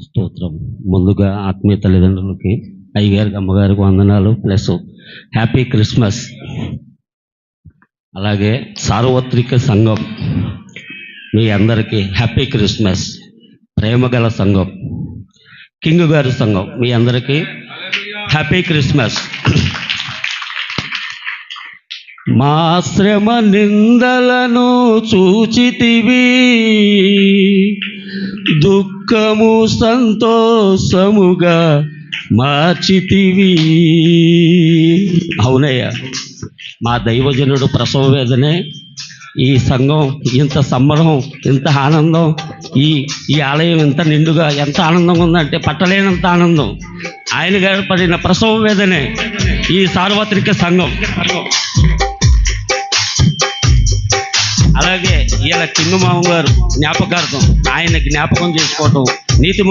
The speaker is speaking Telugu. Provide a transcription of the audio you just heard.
స్తోత్రం. ముందుగా ఆత్మీయ తల్లిదండ్రులకి, అయ్యగారికి, అమ్మగారికి వందనాలు, ప్లస్ హ్యాపీ క్రిస్మస్. అలాగే సార్వత్రిక సంఘం మీ అందరికీ హ్యాపీ క్రిస్మస్. ప్రేమగల సంఘం, కింగ్ గారి సంఘం మీ అందరికీ హ్యాపీ క్రిస్మస్. మా శ్రమ నిందలను చూచితివి, దుఃఖము సంతోషముగా మార్చితివి. అవునయ్యా, మా దైవజనుడు ప్రసవ వేదనే ఈ సంఘం ఇంత సంబరం, ఇంత ఆనందం, ఈ ఆలయం ఇంత నిండుగా ఎంత ఆనందంగా ఉందంటే పట్టలేనంత ఆనందం. ఆయన గారు పడిన ప్రసవ వేదనే ఈ సార్వత్రిక సంఘం. అలాగే ఇలా కింగ్ మామ గారు జ్ఞాపకార్థం, ఆయన జ్ఞాపకం చేసుకోవటం, నీతి